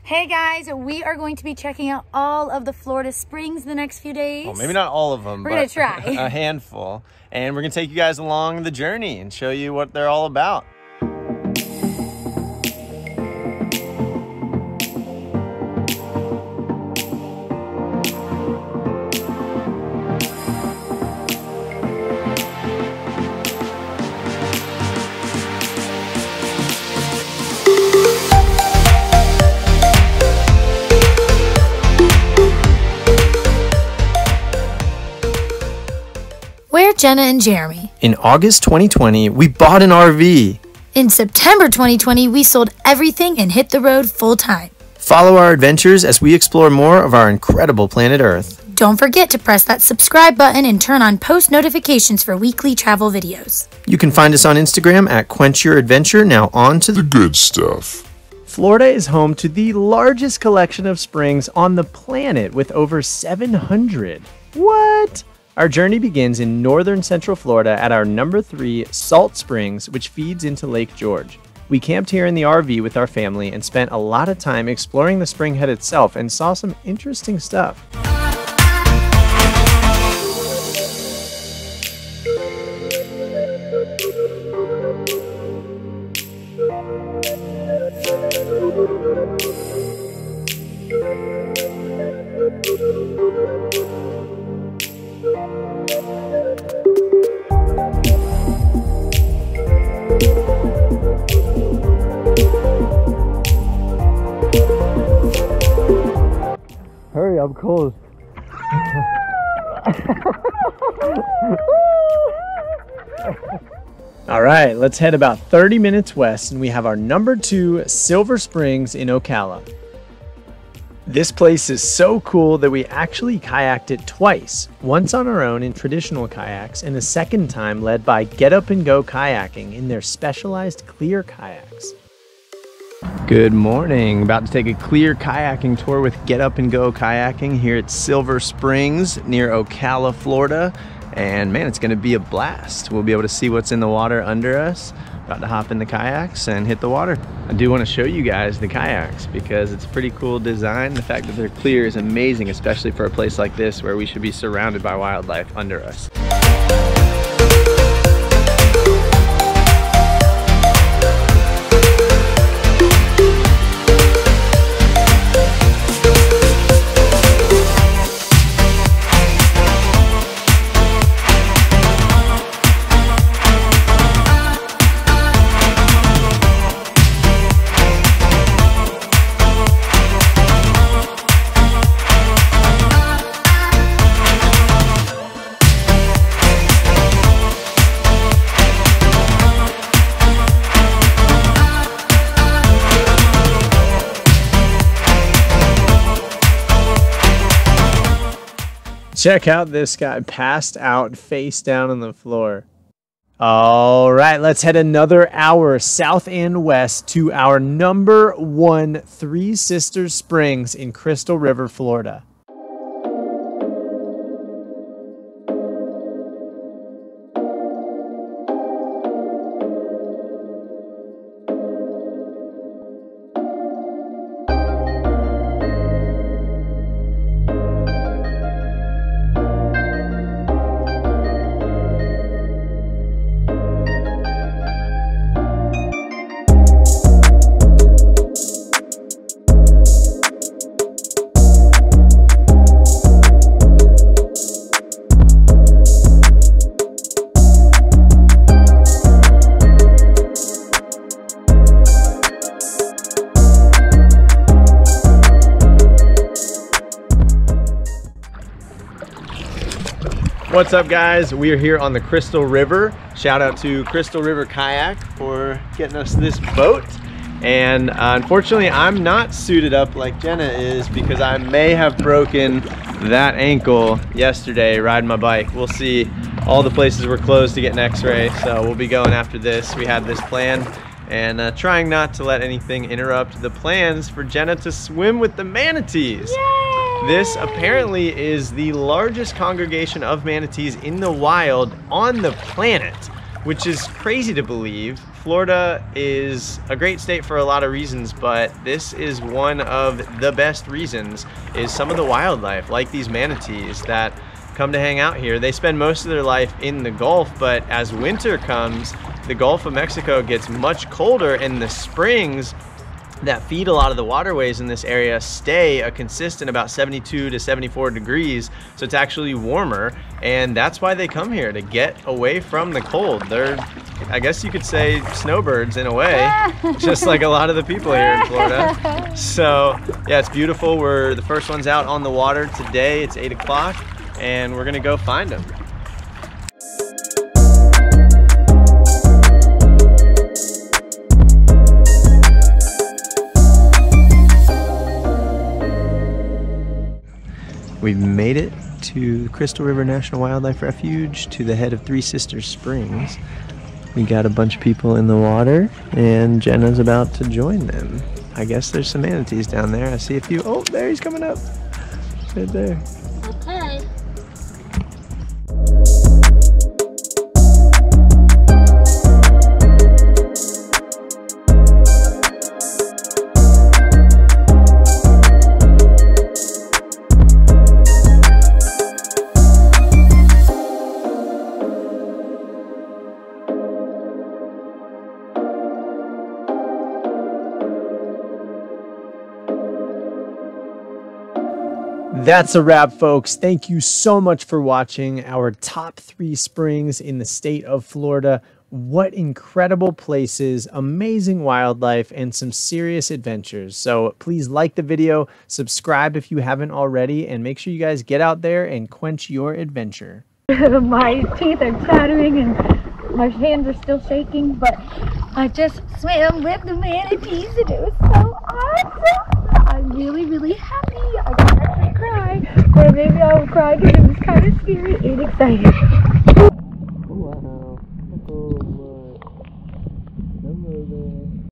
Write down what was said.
Hey guys, we are going to be checking out all of the Florida springs the next few days. Well, maybe not all of them, We're but gonna try. a handful. And we're gonna take you guys along the journey and show you what they're all about. We're Jenna and Jeremy. In August 2020, we bought an RV. In September 2020, we sold everything and hit the road full time. Follow our adventures as we explore more of our incredible planet Earth. Don't forget to press that subscribe button and turn on post notifications for weekly travel videos. You can find us on Instagram at Quench Your Adventure. Now on to the good stuff. Florida is home to the largest collection of springs on the planet with over 700. What? Our journey begins in northern central Florida at our number 3 Salt Springs, which feeds into Lake George. We camped here in the RV with our family and spent a lot of time exploring the spring head itself and saw some interesting stuff. Hurry, I'm cold. All right, let's head about 30 minutes west and we have our number 2 Silver Springs in Ocala. This place is so cool that we actually kayaked it twice, once on our own in traditional kayaks and a second time led by Get Up and Go Kayaking in their specialized clear kayaks. Good morning. About to take a clear kayaking tour with Get Up and Go Kayaking here at Silver Springs near Ocala, Florida. And man, it's gonna be a blast. We'll be able to see what's in the water under us. About to hop in the kayaks and hit the water. I do want to show you guys the kayaks because it's a pretty cool design. The fact that they're clear is amazing, especially for a place like this where we should be surrounded by wildlife under us. Check out this guy passed out face down on the floor. All right, let's head another hour south and west to our number 1 Three Sisters Springs in Crystal River, Florida. What's up, guys? We are here on the Crystal River. Shout out to Crystal River Kayak for getting us this boat. And unfortunately, I'm not suited up like Jenna is because I may have broken that ankle yesterday riding my bike. We'll see. All the places were closed to get an x-ray, so we'll be going after this. We had this plan and trying not to let anything interrupt the plans for Jenna to swim with the manatees. Yay! This apparently is the largest congregation of manatees in the wild on the planet, which is crazy to believe. Florida is a great state for a lot of reasons, but this is one of the best reasons, is some of the wildlife, like these manatees that come to hang out here. They spend most of their life in the Gulf, but as winter comes, the Gulf of Mexico gets much colder, and the springs that feed a lot of the waterways in this area stay a consistent about 72 to 74 degrees, so it's actually warmer, and that's why they come here, to get away from the cold. They're, I guess you could say, snowbirds in a way, just like a lot of the people here in Florida. So yeah, it's beautiful. We're the first ones out on the water today. It's 8 o'clock, and we're gonna go find them. We've made it to Crystal River National Wildlife Refuge, to the head of Three Sisters Springs. We got a bunch of people in the water, and Jenna's about to join them. I guess there's some manatees down there. I see a few. Oh, there he's coming up. Right there. Okay. That's a wrap, folks. Thank you so much for watching our top 3 springs in the state of Florida. What incredible places, amazing wildlife, and some serious adventures. So please like the video, subscribe if you haven't already, and make sure you guys get out there and quench your adventure. My teeth are chattering and my hands are still shaking, but I just swam with the manatees and it was so awesome. I'm really, really happy. I can actually cry, or maybe I'll cry because it was kind of scary and exciting. Wow. Oh,